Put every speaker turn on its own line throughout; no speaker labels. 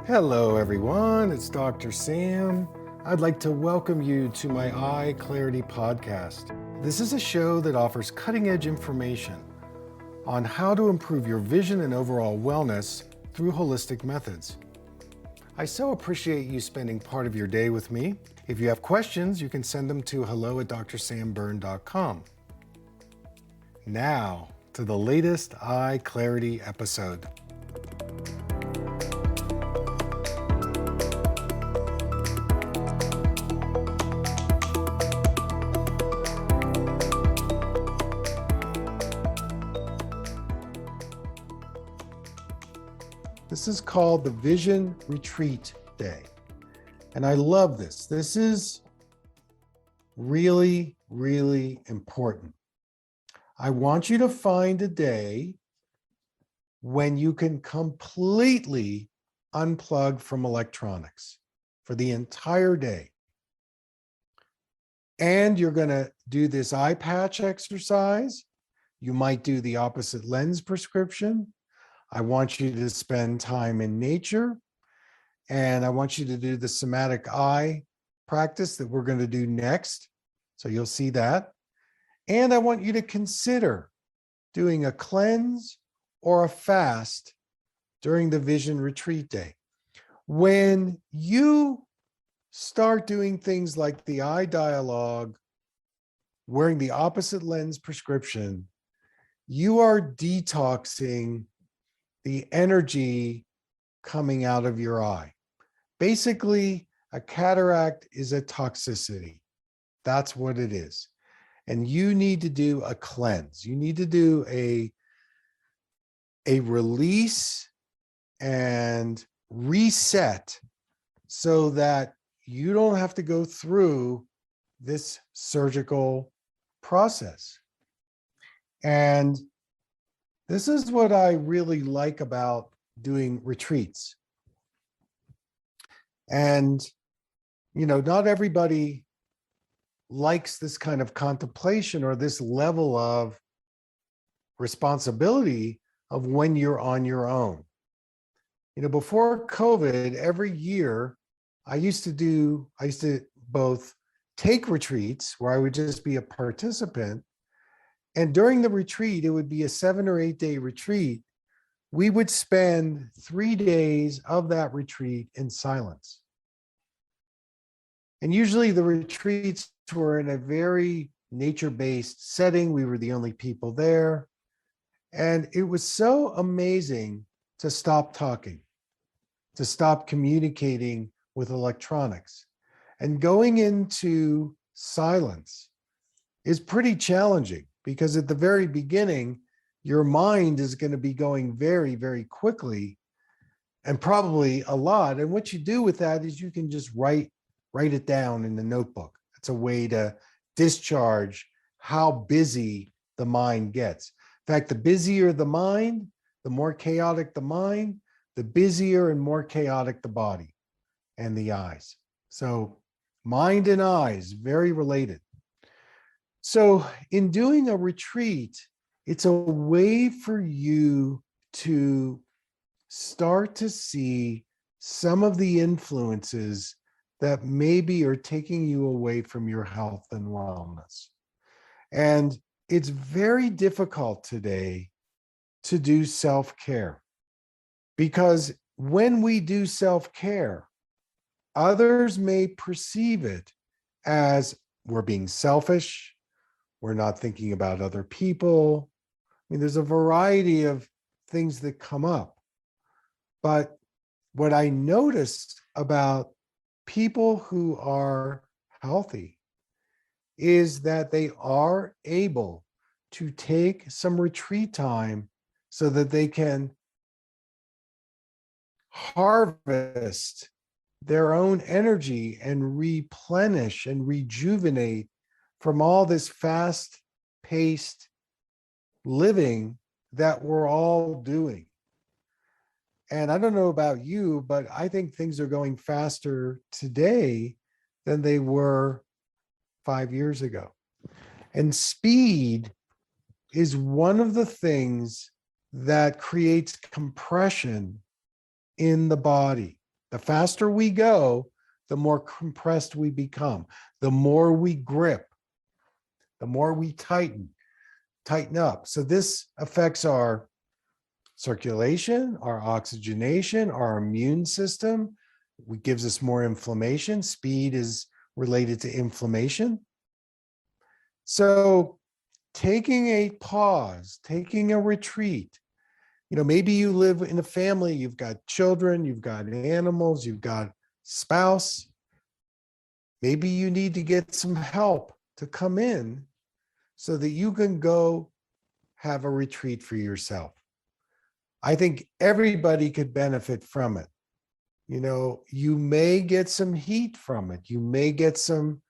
Hello, everyone. It's Dr. Sam. I'd like to welcome you to my EyeClarity Podcast. This is a show that offers cutting-edge information on how to improve your vision and overall wellness through holistic methods. I so appreciate you spending part of your day with me. If you have questions, you can send them to hello@drsambyrne.com. Now, to the latest EyeClarity episode. This is called the Vision Retreat Day. And I love this. This is really, really important. I want you to find a day when you can completely unplug from electronics for the entire day. And you're going to do this eye patch exercise. You might do the opposite lens prescription. I want you to spend time in nature, and I want you to do the somatic eye practice that we're going to do next. So you'll see that. And I want you to consider doing a cleanse or a fast during the Vision Retreat Day. When you start doing things like the eye dialogue, wearing the opposite lens prescription, you are detoxing the energy coming out of your eye. Basically, a cataract is a toxicity. That's what it is. And you need to do a cleanse. You need to do a release and reset so that you don't have to go through this surgical process. And this is what I really like about doing retreats. And, not everybody likes this kind of contemplation or this level of responsibility of when you're on your own. Before COVID, every year, I used to both take retreats where I would just be a participant. And during the retreat, it would be a 7 or 8 day retreat. We would spend 3 days of that retreat in silence. And usually the retreats were in a very nature-based setting. We were the only people there. And it was so amazing to stop talking, to stop communicating with electronics. And going into silence is pretty challenging, because at the very beginning, your mind is going to be going very, very quickly and probably a lot. And what you do with that is you can just write it down in the notebook. It's a way to discharge how busy the mind gets. In fact, the busier the mind, the more chaotic the mind, the busier and more chaotic the body and the eyes. So mind and eyes, very related. So in doing a retreat, it's a way for you to start to see some of the influences that maybe are taking you away from your health and wellness. And it's very difficult today to do self-care, because when we do self-care, others may perceive it as we're being selfish. We're not thinking about other people. There's a variety of things that come up. But what I noticed about people who are healthy is that they are able to take some retreat time so that they can harvest their own energy and replenish and rejuvenate from all this fast-paced living that we're all doing. And I don't know about you, but I think things are going faster today than they were 5 years ago. And speed is one of the things that creates compression in the body. The faster we go, the more compressed we become, the more we grip, the more we tighten up. So this affects our circulation, our oxygenation, our immune system. It gives us more inflammation. Speed is related to inflammation. So taking a pause, taking a retreat, maybe you live in a family, you've got children, you've got animals, you've got spouse. Maybe you need to get some help to come in so that you can go have a retreat for yourself. I think everybody could benefit from it. You may get some heat from it. You may get some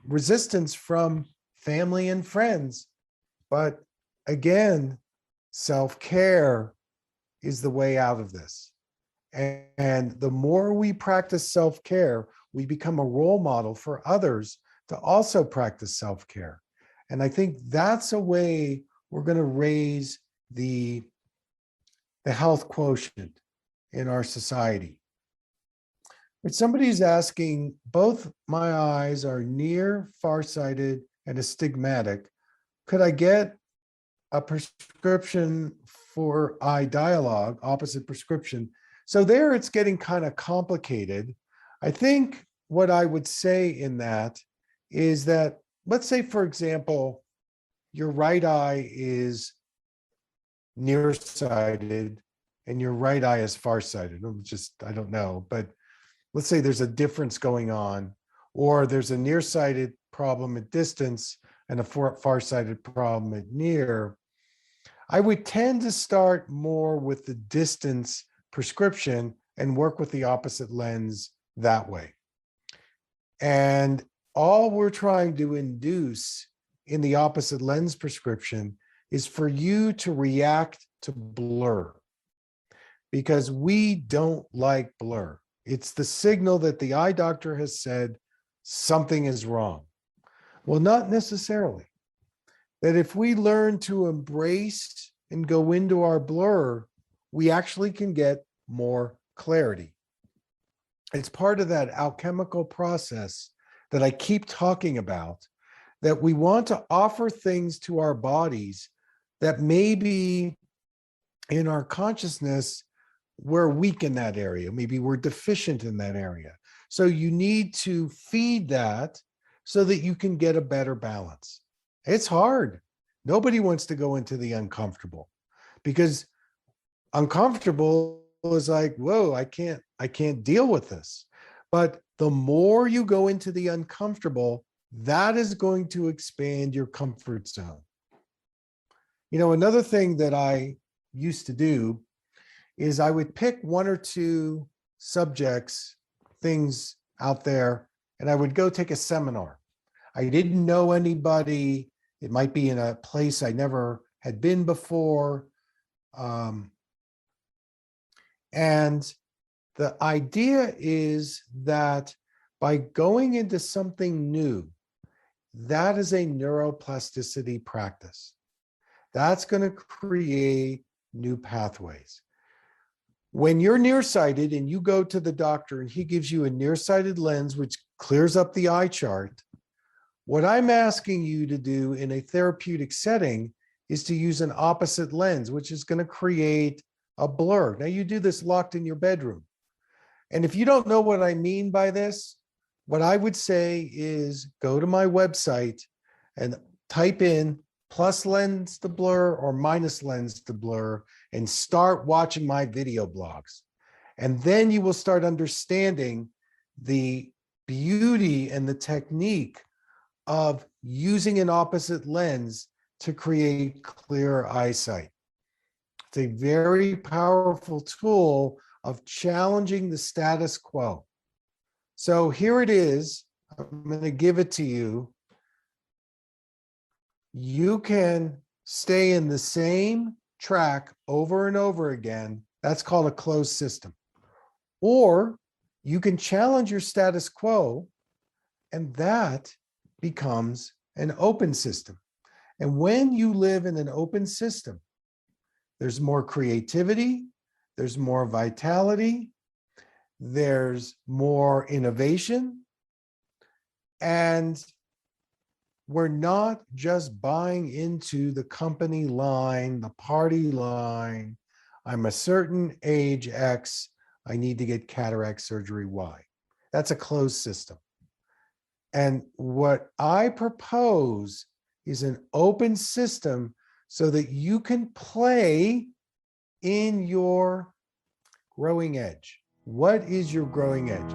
resistance from family and friends. But again, self-care is the way out of this. And the more we practice self-care, we become a role model for others to also practice self-care. And I think that's a way we're going to raise the health quotient in our society. But somebody's asking, both my eyes are near farsighted and astigmatic. Could I get a prescription for eye dialogue, opposite prescription? So there it's getting kind of complicated. I think what I would say in that is that, let's say, for example, your right eye is nearsighted and your right eye is farsighted. I don't know, but let's say there's a difference going on, or there's a nearsighted problem at distance and a farsighted problem at near. I would tend to start more with the distance prescription and work with the opposite lens that way. And all we're trying to induce in the opposite lens prescription is for you to react to blur, because we don't like blur. It's the signal that the eye doctor has said something is wrong. Well, not necessarily. That if we learn to embrace and go into our blur, we actually can get more clarity. It's part of that alchemical process that I keep talking about, that we want to offer things to our bodies that maybe in our consciousness, we're weak in that area. Maybe we're deficient in that area. So you need to feed that so that you can get a better balance. It's hard. Nobody wants to go into the uncomfortable, because uncomfortable is like, whoa, I can't deal with this. But the more you go into the uncomfortable, that is going to expand your comfort zone. Another thing that I used to do is I would pick one or two subjects, things out there, and I would go take a seminar. I didn't know anybody. It might be in a place I never had been before. And the idea is that by going into something new, that is a neuroplasticity practice. That's going to create new pathways. When you're nearsighted and you go to the doctor and he gives you a nearsighted lens, which clears up the eye chart, what I'm asking you to do in a therapeutic setting is to use an opposite lens, which is going to create a blur. Now, you do this locked in your bedroom. And if you don't know what I mean by this, what I would say is go to my website and type in plus lens to blur or minus lens to blur and start watching my video blogs. And then you will start understanding the beauty and the technique of using an opposite lens to create clearer eyesight. It's a very powerful tool of challenging the status quo. So here it is. I'm going to give it to you. You can stay in the same track over and over again. That's called a closed system. Or you can challenge your status quo, and that becomes an open system. And when you live in an open system, there's more creativity, there's more vitality, there's more innovation, and we're not just buying into the company line, the party line. I'm a certain age X, I need to get cataract surgery Y. That's a closed system. And what I propose is an open system so that you can play in your growing edge. What is your growing edge?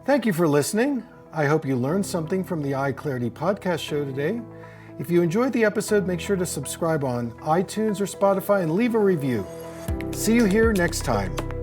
Thank you for listening. I hope you learned something from the EyeClarity Podcast show today. If you enjoyed the episode, make sure to subscribe on iTunes or Spotify and leave a review. See you here next time.